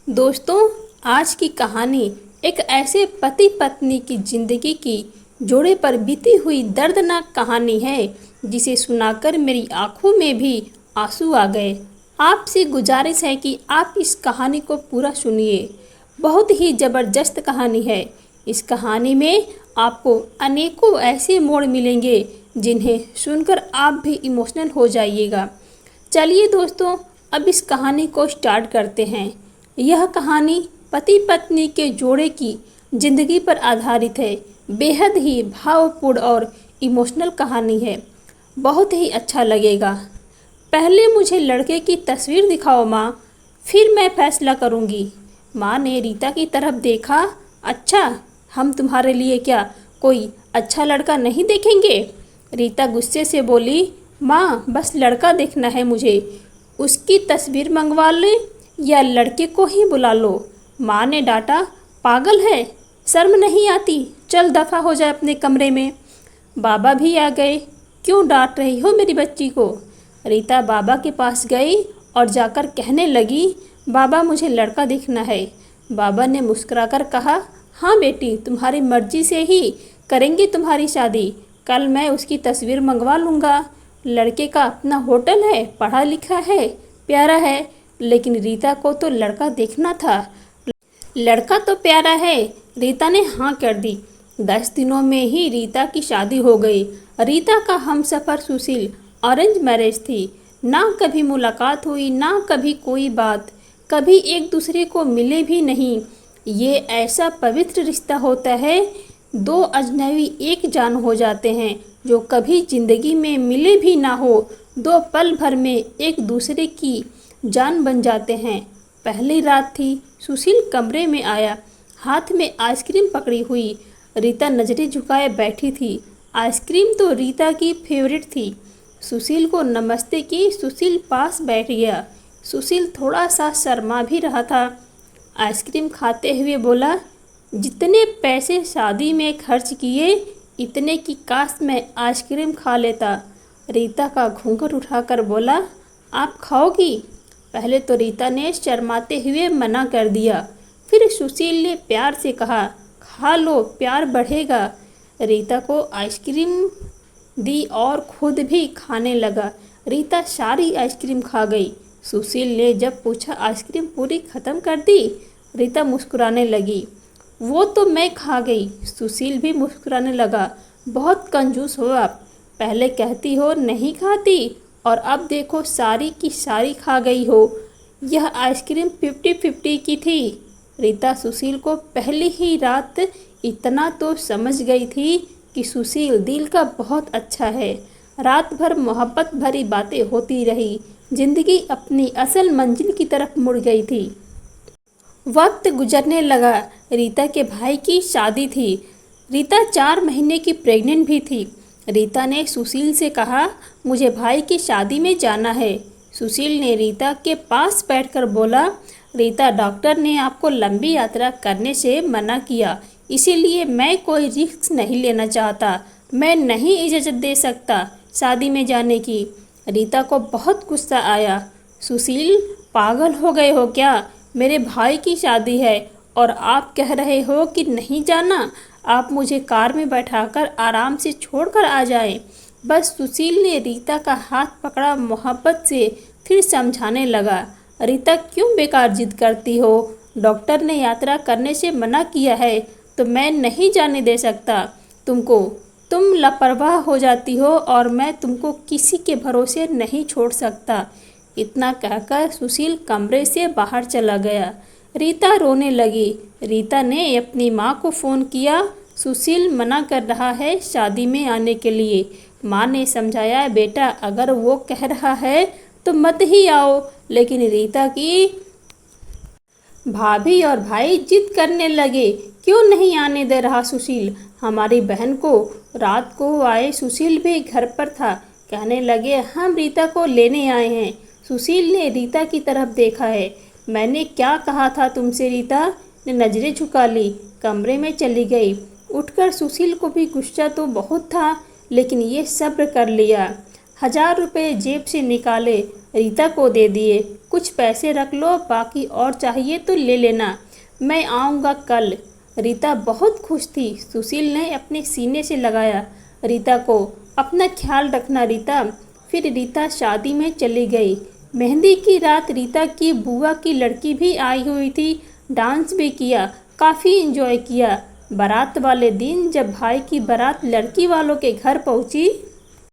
दोस्तों, आज की कहानी एक ऐसे पति पत्नी की जिंदगी की जोड़े पर बीती हुई दर्दनाक कहानी है जिसे सुनाकर मेरी आंखों में भी आंसू आ गए। आपसे गुजारिश है कि आप इस कहानी को पूरा सुनिए। बहुत ही ज़बरदस्त कहानी है। इस कहानी में आपको अनेकों ऐसे मोड़ मिलेंगे जिन्हें सुनकर आप भी इमोशनल हो जाइएगा। चलिए दोस्तों, अब इस कहानी को स्टार्ट करते हैं। यह कहानी पति पत्नी के जोड़े की जिंदगी पर आधारित है। बेहद ही भावपूर्ण और इमोशनल कहानी है। बहुत ही अच्छा लगेगा। पहले मुझे लड़के की तस्वीर दिखाओ माँ, फिर मैं फैसला करूँगी। माँ ने रीता की तरफ देखा। अच्छा, हम तुम्हारे लिए क्या कोई अच्छा लड़का नहीं देखेंगे? रीता गुस्से से बोली। माँ, बस लड़का देखना है मुझे। उसकी तस्वीर मंगवा ले या लड़के को ही बुला लो। माँ ने डांटा। पागल है, शर्म नहीं आती? चल दफ़ा हो जाए अपने कमरे में। बाबा भी आ गए। क्यों डांट रही हो मेरी बच्ची को? रीता बाबा के पास गई और जाकर कहने लगी, बाबा मुझे लड़का देखना है। बाबा ने मुस्कुराकर कहा, हाँ बेटी, तुम्हारी मर्जी से ही करेंगे तुम्हारी शादी। कल मैं उसकी तस्वीर मंगवा लूँगा। लड़के का अपना होटल है, पढ़ा लिखा है, प्यारा है, लेकिन रीता को तो लड़का देखना था। लड़का तो प्यारा है। रीता ने हाँ कर दी। 10 दिनों में ही रीता की शादी हो गई। रीता का हमसफ़र सुशील अरेंज मैरिज थी। ना कभी मुलाकात हुई, ना कभी कोई बात, कभी एक दूसरे को मिले भी नहीं। ये ऐसा पवित्र रिश्ता होता है, दो अजनबी एक जान हो जाते हैं जो कभी ज़िंदगी में मिले भी ना हो, दो पल भर में एक दूसरे की जान बन जाते हैं। पहली रात थी। सुशील कमरे में आया, हाथ में आइसक्रीम पकड़ी हुई। रीता नज़रें झुकाए बैठी थी। आइसक्रीम तो रीता की फेवरेट थी। सुशील को नमस्ते की। सुशील पास बैठ गया। सुशील थोड़ा सा शर्मा भी रहा था। आइसक्रीम खाते हुए बोला, जितने पैसे शादी में खर्च किए, इतने की काश मैं आइसक्रीम खा लेता। रीता का घूंघट उठाकर बोला, आप खाओगी? पहले तो रीता ने शर्माते हुए मना कर दिया। फिर सुशील ने प्यार से कहा, खा लो, प्यार बढ़ेगा। रीता को आइसक्रीम दी और खुद भी खाने लगा। रीता सारी आइसक्रीम खा गई। सुशील ने जब पूछा, आइसक्रीम पूरी ख़त्म कर दी? रीता मुस्कुराने लगी। वो तो मैं खा गई। सुशील भी मुस्कुराने लगा। बहुत कंजूस हो आप। पहले कहती हो नहीं खाती और अब देखो सारी की सारी खा गई हो। यह आइसक्रीम 50-50 की थी। रीता सुशील को पहली ही रात इतना तो समझ गई थी कि सुशील दिल का बहुत अच्छा है। रात भर मोहब्बत भरी बातें होती रही। जिंदगी अपनी असल मंजिल की तरफ मुड़ गई थी। वक्त गुजरने लगा। रीता के भाई की शादी थी। रीता 4 महीने की प्रेग्नेंट भी थी। रीता ने सुशील से कहा, मुझे भाई की शादी में जाना है। सुशील ने रीता के पास बैठकर बोला, रीता, डॉक्टर ने आपको लंबी यात्रा करने से मना किया, इसीलिए मैं कोई रिस्क नहीं लेना चाहता। मैं नहीं इजाज़त दे सकता शादी में जाने की। रीता को बहुत गुस्सा आया। सुशील, पागल हो गए हो क्या? मेरे भाई की शादी है और आप कह रहे हो कि नहीं जाना? आप मुझे कार में बैठाकर आराम से छोड़कर आ जाएं। बस सुशील ने रीता का हाथ पकड़ा मोहब्बत से, फिर समझाने लगा, रीता क्यों बेकार जिद करती हो? डॉक्टर ने यात्रा करने से मना किया है तो मैं नहीं जाने दे सकता तुमको। तुम लापरवाह हो जाती हो और मैं तुमको किसी के भरोसे नहीं छोड़ सकता। इतना कहकर सुशील कमरे से बाहर चला गया। रीता रोने लगी। रीता ने अपनी माँ को फ़ोन किया। सुशील मना कर रहा है शादी में आने के लिए। माँ ने समझाया, बेटा अगर वो कह रहा है तो मत ही आओ। लेकिन रीता की भाभी और भाई जिद करने लगे, क्यों नहीं आने दे रहा सुशील हमारी बहन को? रात को आए सुशील भी घर पर था। कहने लगे, हम रीता को लेने आए हैं। सुशील ने रीता की तरफ देखा है। मैंने क्या कहा था तुमसे? रीता ने नज़रें झुका ली, कमरे में चली गई। उठकर सुशील को भी गुस्सा तो बहुत था, लेकिन ये सब्र कर लिया। 1000 रुपये जेब से निकाले रीता को दे दिए। कुछ पैसे रख लो, बाकी और चाहिए तो ले लेना, मैं आऊँगा कल। रीता बहुत खुश थी। सुशील ने अपने सीने से लगाया, रीता को अपना ख्याल रखना रीता। फिर रीता शादी में चली गई। मेहंदी की रात रीता की बुआ की लड़की भी आई हुई थी। डांस भी किया, काफ़ी एंजॉय किया। बारात वाले दिन जब भाई की बारात लड़की वालों के घर पहुंची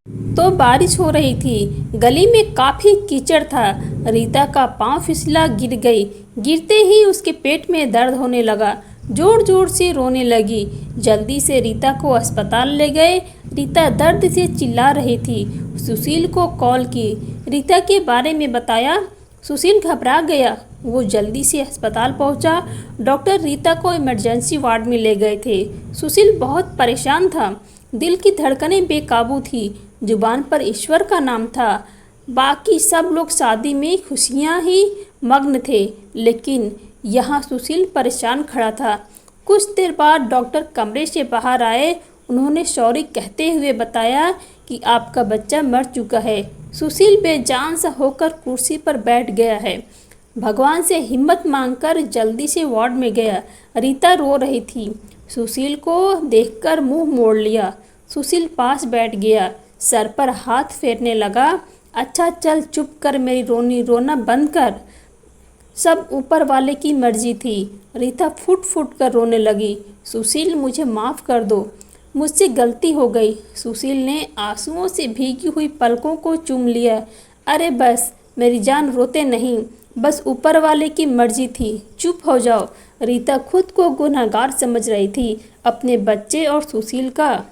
तो बारिश हो रही थी। गली में काफ़ी कीचड़ था। रीता का पांव फिसला, गिर गई। गिरते ही उसके पेट में दर्द होने लगा, जोर जोर से रोने लगी। जल्दी से रीता को अस्पताल ले गए। रीता दर्द से चिल्ला रही थी। सुशील को कॉल की, रीता के बारे में बताया। सुशील घबरा गया। वो जल्दी से अस्पताल पहुंचा। डॉक्टर रीता को इमरजेंसी वार्ड में ले गए थे। सुशील बहुत परेशान था। दिल की धड़कनें बेकाबू थी। जुबान पर ईश्वर का नाम था। बाकी सब लोग शादी में खुशियां ही मग्न थे, लेकिन यहाँ सुशील परेशान खड़ा था। कुछ देर बाद डॉक्टर कमरे से बाहर आए। उन्होंने सॉरी कहते हुए बताया कि आपका बच्चा मर चुका है। सुशील बेजान सा होकर कुर्सी पर बैठ गया है। भगवान से हिम्मत मांगकर जल्दी से वार्ड में गया। रीता रो रही थी। सुशील को देखकर मुंह मोड़ लिया। सुशील पास बैठ गया, सर पर हाथ फेरने लगा। अच्छा चल चुप कर, मेरी रोना बंद कर, सब ऊपर वाले की मर्जी थी। रीता फुट फुट कर रोने लगी। सुशील मुझे माफ़ कर दो, मुझसे गलती हो गई। सुशील ने आंसुओं से भीगी हुई पलकों को चूम लिया। अरे बस मेरी जान, रोते नहीं, बस ऊपर वाले की मर्जी थी, चुप हो जाओ। रीता खुद को गुनहगार समझ रही थी, अपने बच्चे और सुशील का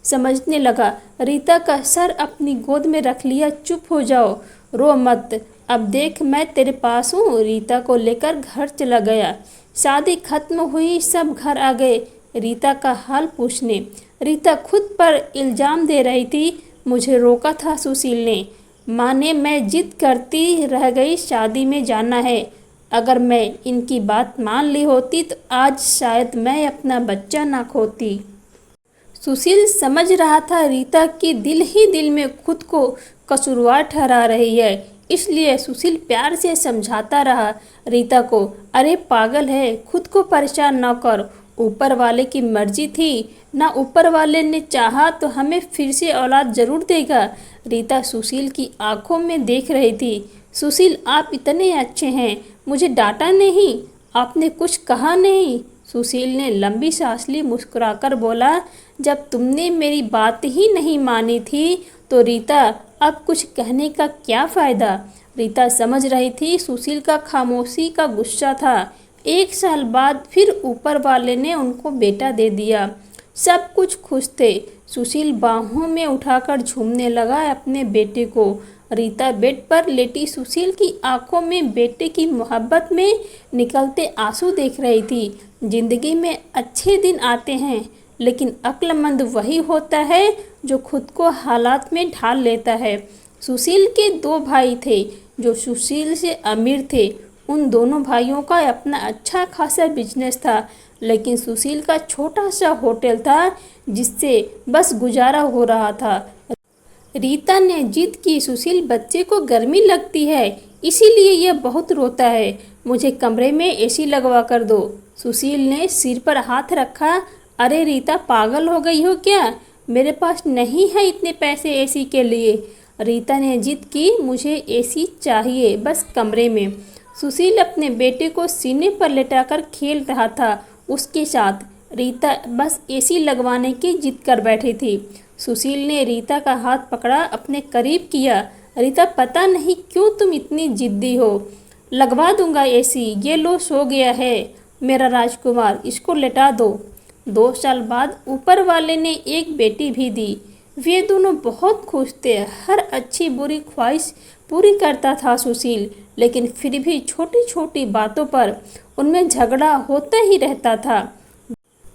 समझने लगा। रीता का सर अपनी गोद में रख लिया। चुप हो जाओ, रो मत, अब देख मैं तेरे पास हूँ। रीता को लेकर घर चला गया। शादी खत्म हुई, सब घर आ गए रीता का हाल पूछने। रीता खुद पर इल्ज़ाम दे रही थी, मुझे रोका था सुशील ने, माने मैं जिद करती रह गई, शादी में जाना है। अगर मैं इनकी बात मान ली होती तो आज शायद मैं अपना बच्चा ना खोती। सुशील समझ रहा था रीता की दिल ही दिल में खुद को कसूरवार ठहरा रही है, इसलिए सुशील प्यार से समझाता रहा रीता को, अरे पागल है, खुद को परेशान न कर, ऊपर वाले की मर्जी थी ना, ऊपर वाले ने चाहा तो हमें फिर से औलाद जरूर देगा। रीता सुशील की आंखों में देख रही थी। सुशील आप इतने अच्छे हैं, मुझे डांटा नहीं, आपने कुछ कहा नहीं। सुशील ने लंबी सांस ली, मुस्कुराकर बोला, जब तुमने मेरी बात ही नहीं मानी थी तो रीता अब कुछ कहने का क्या फ़ायदा। रीता समझ रही थी सुशील का खामोशी का गुस्सा था। 1 साल बाद फिर ऊपर वाले ने उनको बेटा दे दिया। सब कुछ खुश थे। सुशील बाहों में उठाकर झूमने लगा अपने बेटे को। रीता बेड पर लेटी सुशील की आंखों में बेटे की मोहब्बत में निकलते आंसू देख रही थी। जिंदगी में अच्छे दिन आते हैं, लेकिन अक्लमंद वही होता है जो खुद को हालात में ढाल लेता है। सुशील के 2 भाई थे जो सुशील से अमीर थे। उन दोनों भाइयों का अपना अच्छा खासा बिजनेस था, लेकिन सुशील का छोटा सा होटल था जिससे बस गुजारा हो रहा था। रीता ने जिद की, सुशील बच्चे को गर्मी लगती है, इसीलिए यह बहुत रोता है, मुझे कमरे में एसी लगवा कर दो। सुशील ने सिर पर हाथ रखा, अरे रीता पागल हो गई हो क्या, मेरे पास नहीं है इतने पैसे एसी के लिए। रीता ने जिद की, मुझे एसी चाहिए, बस कमरे में। सुशील अपने बेटे को सीने पर लेटाकर खेल रहा था उसके साथ। रीता बस एसी लगवाने की जिद कर बैठी थी। सुशील ने रीता का हाथ पकड़ा, अपने करीब किया। रीता पता नहीं क्यों तुम इतनी जिद्दी हो, लगवा दूंगा एसी, ये लो सो गया है मेरा राजकुमार, इसको लेटा दो। 2 साल बाद ऊपर वाले ने एक बेटी भी दी। वे दोनों बहुत खुश थे। हर अच्छी बुरी ख्वाहिश पूरी करता था सुशील, लेकिन फिर भी छोटी छोटी बातों पर उनमें झगड़ा होता ही रहता था।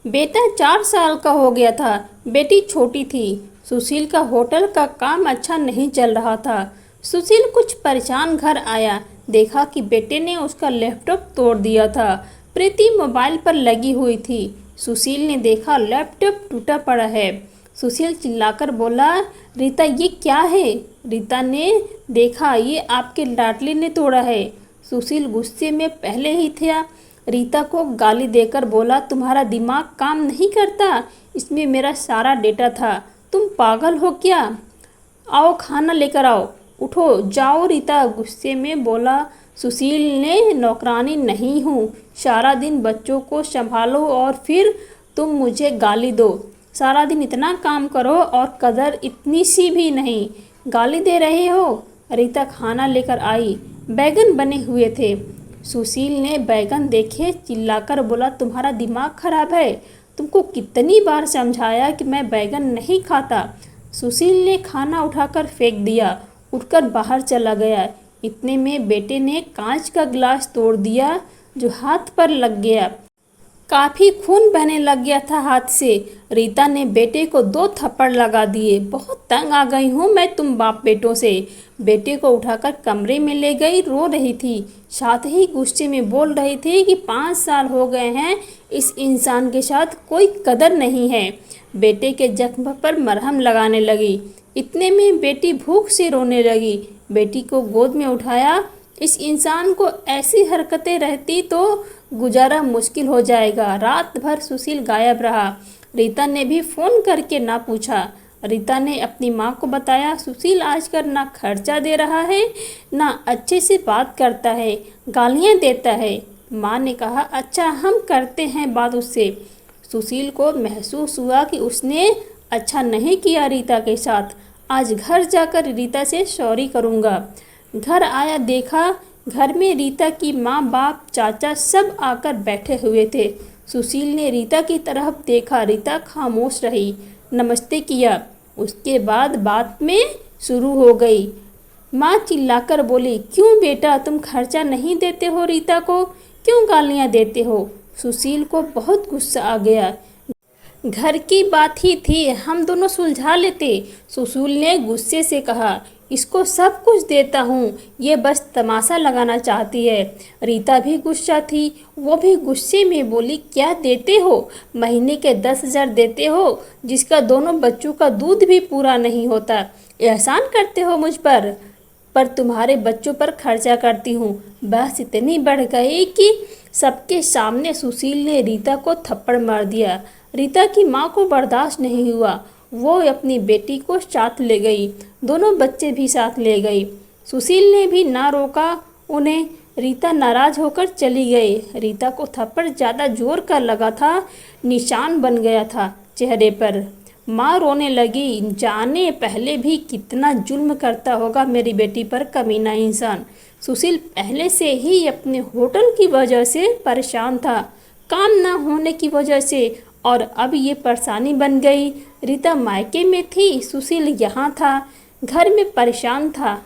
बेटा 4 साल का हो गया था, बेटी छोटी थी। सुशील का होटल का काम अच्छा नहीं चल रहा था। सुशील कुछ परेशान घर आया, देखा कि बेटे ने उसका लैपटॉप तोड़ दिया था। प्रीति मोबाइल पर लगी हुई थी। सुशील ने देखा लैपटॉप टूटा पड़ा है। सुशील चिल्लाकर बोला, रीता ये क्या है, रीता ने देखा ये आपके लाडले ने तोड़ा है। सुशील गुस्से में पहले ही था। रीता को गाली देकर बोला, तुम्हारा दिमाग काम नहीं करता, इसमें मेरा सारा डेटा था, तुम पागल हो क्या? आओ खाना लेकर आओ, उठो जाओ। रीता गुस्से में बोला। सुशील ने नौकरानी नहीं हूँ, सारा दिन बच्चों को संभालो और फिर तुम मुझे गाली दो। सारा दिन इतना काम करो और कदर इतनी सी भी नहीं, गाली दे रहे हो। रीता खाना लेकर आई, बैगन बने हुए थे। सुशील ने बैगन देखे, चिल्लाकर बोला, तुम्हारा दिमाग खराब है, तुमको कितनी बार समझाया कि मैं बैगन नहीं खाता। सुशील ने खाना उठाकर फेंक दिया, उठकर बाहर चला गया। इतने में बेटे ने कांच का गिलास तोड़ दिया जो हाथ पर लग गया। काफ़ी खून बहने लग गया था हाथ से। रीता ने बेटे को 2 थप्पड़ लगा दिए। बहुत तंग आ गई हूँ मैं तुम बाप बेटों से। बेटे को उठाकर कमरे में ले गई, रो रही थी, साथ ही गुस्से में बोल रही थी कि 5 साल हो गए हैं, इस इंसान के साथ कोई कदर नहीं है। बेटे के जख्म पर मरहम लगाने लगी। इतने में बेटी भूख से रोने लगी। बेटी को गोद में उठाया। इस इंसान को ऐसी हरकतें रहती तो गुजारा मुश्किल हो जाएगा। रात भर सुशील गायब रहा। रीता ने भी फ़ोन करके ना पूछा। रीता ने अपनी माँ को बताया, सुशील आजकल ना खर्चा दे रहा है, ना अच्छे से बात करता है, गालियाँ देता है। माँ ने कहा, अच्छा हम करते हैं बात उससे। सुशील को महसूस हुआ कि उसने अच्छा नहीं किया रीता के साथ। आज घर जाकर रीता से सॉरी करूँगा। घर आया, देखा घर में रीता की माँ बाप चाचा सब आकर बैठे हुए थे। सुशील ने रीता की तरफ देखा, रीता खामोश रही। नमस्ते किया, उसके बाद बात में शुरू हो गई। माँ चिल्लाकर बोली, क्यों बेटा तुम खर्चा नहीं देते हो रीता को, क्यों गालियाँ देते हो? सुशील को बहुत गुस्सा आ गया। घर की बात ही थी, हम दोनों सुलझा लेते। सुशील ने गुस्से से कहा, इसको सब कुछ देता हूँ, ये बस तमाशा लगाना चाहती है। रीता भी गुस्सा थी, वो भी गुस्से में बोली, क्या देते हो? महीने के 10,000 देते हो, जिसका दोनों बच्चों का दूध भी पूरा नहीं होता। एहसान करते हो मुझ पर तुम्हारे बच्चों पर खर्चा करती हूँ। बस इतनी बढ़ गई कि सबके सामने सुशील ने रीता को थप्पड़ मार दिया। रीता की माँ को बर्दाश्त नहीं हुआ, वो अपनी बेटी को साथ ले गई, दोनों बच्चे भी साथ ले गई। सुशील ने भी ना रोका उन्हें। रीता नाराज होकर चली गई। रीता को थप्पड़ ज़्यादा जोर का लगा था, निशान बन गया था चेहरे पर। माँ रोने लगी, जाने पहले भी कितना जुल्म करता होगा मेरी बेटी पर कमीना इंसान। सुशील पहले से ही अपने होटल की वजह से परेशान था, काम ना होने की वजह से, और अब ये परेशानी बन गई। रीता मायके में थी, सुशील यहाँ था, घर में परेशान था।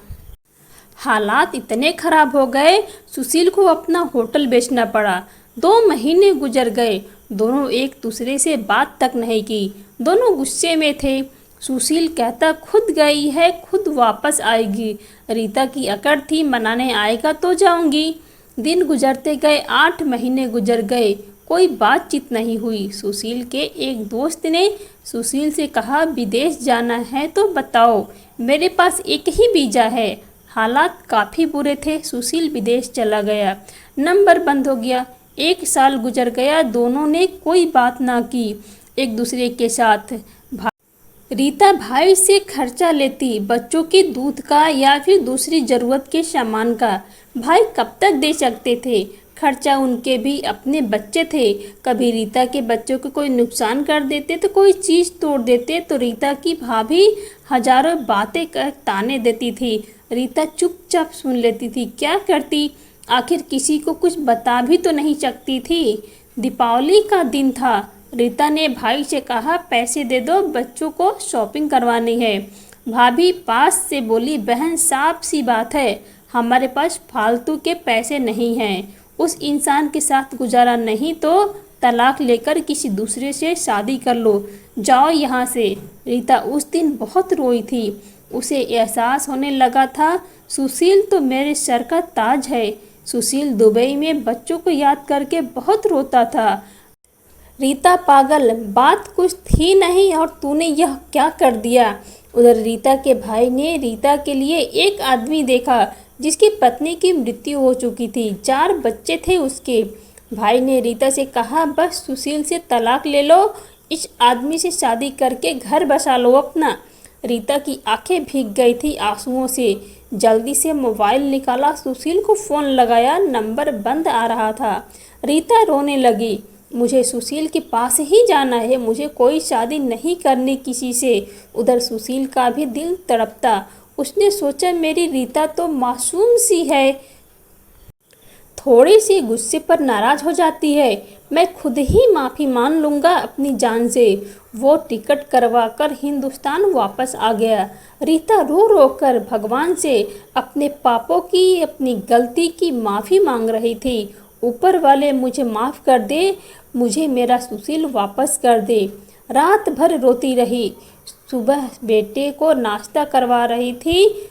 हालात इतने खराब हो गए, सुशील को अपना होटल बेचना पड़ा। 2 महीने गुजर गए, दोनों एक दूसरे से बात तक नहीं की, दोनों गुस्से में थे। सुशील कहता, खुद गई है खुद वापस आएगी। रीता की अकड़ थी, मनाने आएगा तो जाऊंगी। दिन गुजरते गए, 8 महीने गुजर गए, कोई बातचीत नहीं हुई। सुशील के एक दोस्त ने सुशील से कहा, विदेश जाना है तो बताओ, मेरे पास एक ही वीज़ा है। हालात काफ़ी बुरे थे। सुशील विदेश चला गया, नंबर बंद हो गया। 1 साल गुजर गया, दोनों ने कोई बात ना की एक दूसरे के साथ। रीता भाई से खर्चा लेती, बच्चों के दूध का या फिर दूसरी ज़रूरत के सामान का। भाई कब तक दे सकते थे खर्चा, उनके भी अपने बच्चे थे। कभी रीता के बच्चों को कोई नुकसान कर देते तो कोई चीज़ तोड़ देते तो रीता की भाभी हजारों बातें कर ताने देती थी। रीता चुपचाप सुन लेती थी, क्या करती, आखिर किसी को कुछ बता भी तो नहीं सकती थी। दीपावली का दिन था। रीता ने भाई से कहा, पैसे दे दो, बच्चों को शॉपिंग करवानी है। भाभी पास से बोली, बहन साफ सी बात है, हमारे पास फालतू के पैसे नहीं हैं। उस इंसान के साथ गुजारा नहीं तो तलाक लेकर किसी दूसरे से शादी कर लो, जाओ यहाँ से। रीता उस दिन बहुत रोई थी। उसे एहसास होने लगा था, सुशील तो मेरे सर का ताज है। सुशील दुबई में बच्चों को याद करके बहुत रोता था। रीता पागल, बात कुछ थी नहीं और तूने यह क्या कर दिया। उधर रीता के भाई ने रीता के लिए एक आदमी देखा जिसकी पत्नी की मृत्यु हो चुकी थी, 4 बच्चे थे उसके। भाई ने रीता से कहा, बस सुशील से तलाक ले लो, इस आदमी से शादी करके घर बसा लो अपना। रीता की आंखें भीग गई थी आंसुओं से। जल्दी से मोबाइल निकाला, सुशील को फ़ोन लगाया, नंबर बंद आ रहा था। रीता रोने लगी, मुझे सुशील के पास ही जाना है, मुझे कोई शादी नहीं करनी किसी से। उधर सुशील का भी दिल तड़पता। उसने सोचा, मेरी रीता तो मासूम सी है, थोड़ी सी गुस्से पर नाराज़ हो जाती है, मैं खुद ही माफ़ी मान लूँगा अपनी जान से। वो टिकट करवा कर हिंदुस्तान वापस आ गया। रीता रो रो कर भगवान से अपने पापों की, अपनी गलती की माफ़ी मांग रही थी। ऊपर वाले मुझे माफ़ कर दे, मुझे मेरा सुशील वापस कर दे। रात भर रोती रही। सुबह बेटे को नाश्ता करवा रही थी,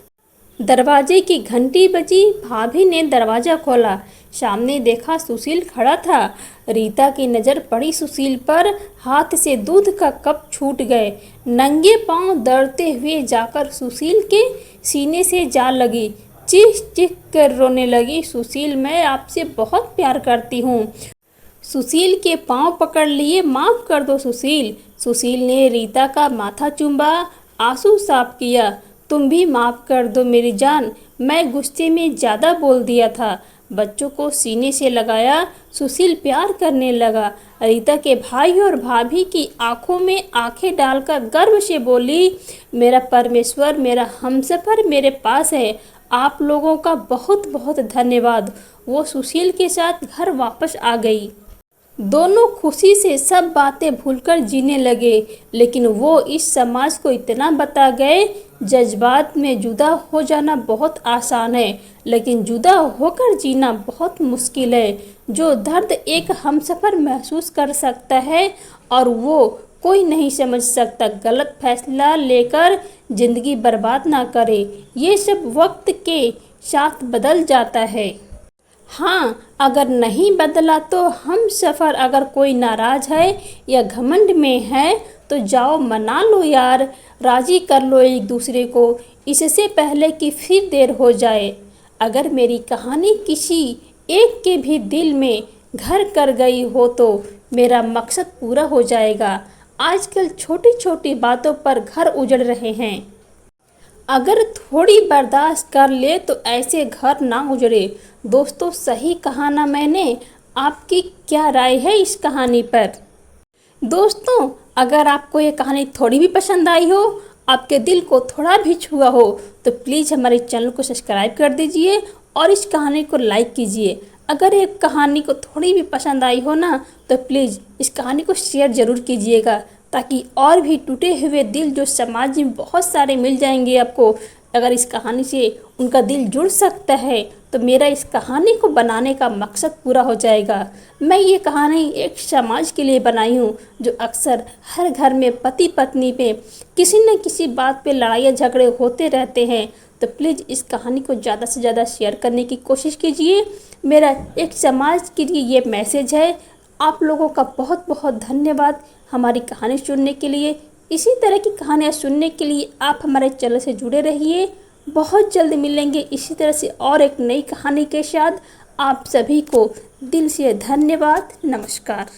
दरवाजे की घंटी बजी। भाभी ने दरवाज़ा खोला, सामने देखा सुशील खड़ा था। रीता की नज़र पड़ी सुशील पर, हाथ से दूध का कप छूट गए। नंगे पांव दौड़ते हुए जाकर सुशील के सीने से जा लगी, चीख चीख कर रोने लगी, सुशील मैं आपसे बहुत प्यार करती हूँ। सुशील के पांव पकड़ लिए, माफ़ कर दो सुशील। सुशील ने रीता का माथा चूमा, आंसू साफ किया, तुम भी माफ़ कर दो मेरी जान, मैं गुस्से में ज़्यादा बोल दिया था। बच्चों को सीने से लगाया, सुशील प्यार करने लगा। रीता के भाई और भाभी की आंखों में आंखें डालकर गर्व से बोली, मेरा परमेश्वर, मेरा हमसफ़र मेरे पास है, आप लोगों का बहुत बहुत धन्यवाद। वो सुशील के साथ घर वापस आ गई। दोनों खुशी से सब बातें भूलकर जीने लगे। लेकिन वो इस समाज को इतना बता गए, जज्बात में जुदा हो जाना बहुत आसान है, लेकिन जुदा होकर जीना बहुत मुश्किल है। जो दर्द एक हमसफ़र महसूस कर सकता है और वो कोई नहीं समझ सकता। गलत फैसला लेकर ज़िंदगी बर्बाद ना करे, ये सब वक्त के साथ बदल जाता है। हाँ, अगर नहीं बदला तो हम सफ़र, अगर कोई नाराज़ है या घमंड में है तो जाओ मना लो यार, राज़ी कर लो एक दूसरे को, इससे पहले कि फिर देर हो जाए। अगर मेरी कहानी किसी एक के भी दिल में घर कर गई हो तो मेरा मकसद पूरा हो जाएगा। आजकल छोटी छोटी बातों पर घर उजड़ रहे हैं, अगर थोड़ी बर्दाश्त कर ले तो ऐसे घर ना उजड़े। दोस्तों, सही कहा ना मैंने? आपकी क्या राय है इस कहानी पर? दोस्तों, अगर आपको ये कहानी थोड़ी भी पसंद आई हो, आपके दिल को थोड़ा भी छुआ हो, तो प्लीज़ हमारे चैनल को सब्सक्राइब कर दीजिए और इस कहानी को लाइक कीजिए। अगर ये कहानी को थोड़ी भी पसंद आई हो ना, तो प्लीज़ इस कहानी को शेयर ज़रूर कीजिएगा, ताकि और भी टूटे हुए दिल जो समाज में बहुत सारे मिल जाएंगे आपको। अगर इस कहानी से उनका दिल जुड़ सकता है तो मेरा इस कहानी को बनाने का मकसद पूरा हो जाएगा। मैं ये कहानी एक समाज के लिए बनाई हूँ जो अक्सर हर घर में पति पत्नी पे किसी न किसी बात पे लड़ाइयाँ झगड़े होते रहते हैं। तो प्लीज़ इस कहानी को ज़्यादा से ज़्यादा शेयर करने की कोशिश कीजिए। मेरा एक समाज के लिए ये मैसेज है। आप लोगों का बहुत बहुत धन्यवाद हमारी कहानी सुनने के लिए। इसी तरह की कहानियाँ सुनने के लिए आप हमारे चैनल से जुड़े रहिए। बहुत जल्द मिलेंगे इसी तरह से और एक नई कहानी के साथ। आप सभी को दिल से धन्यवाद। नमस्कार।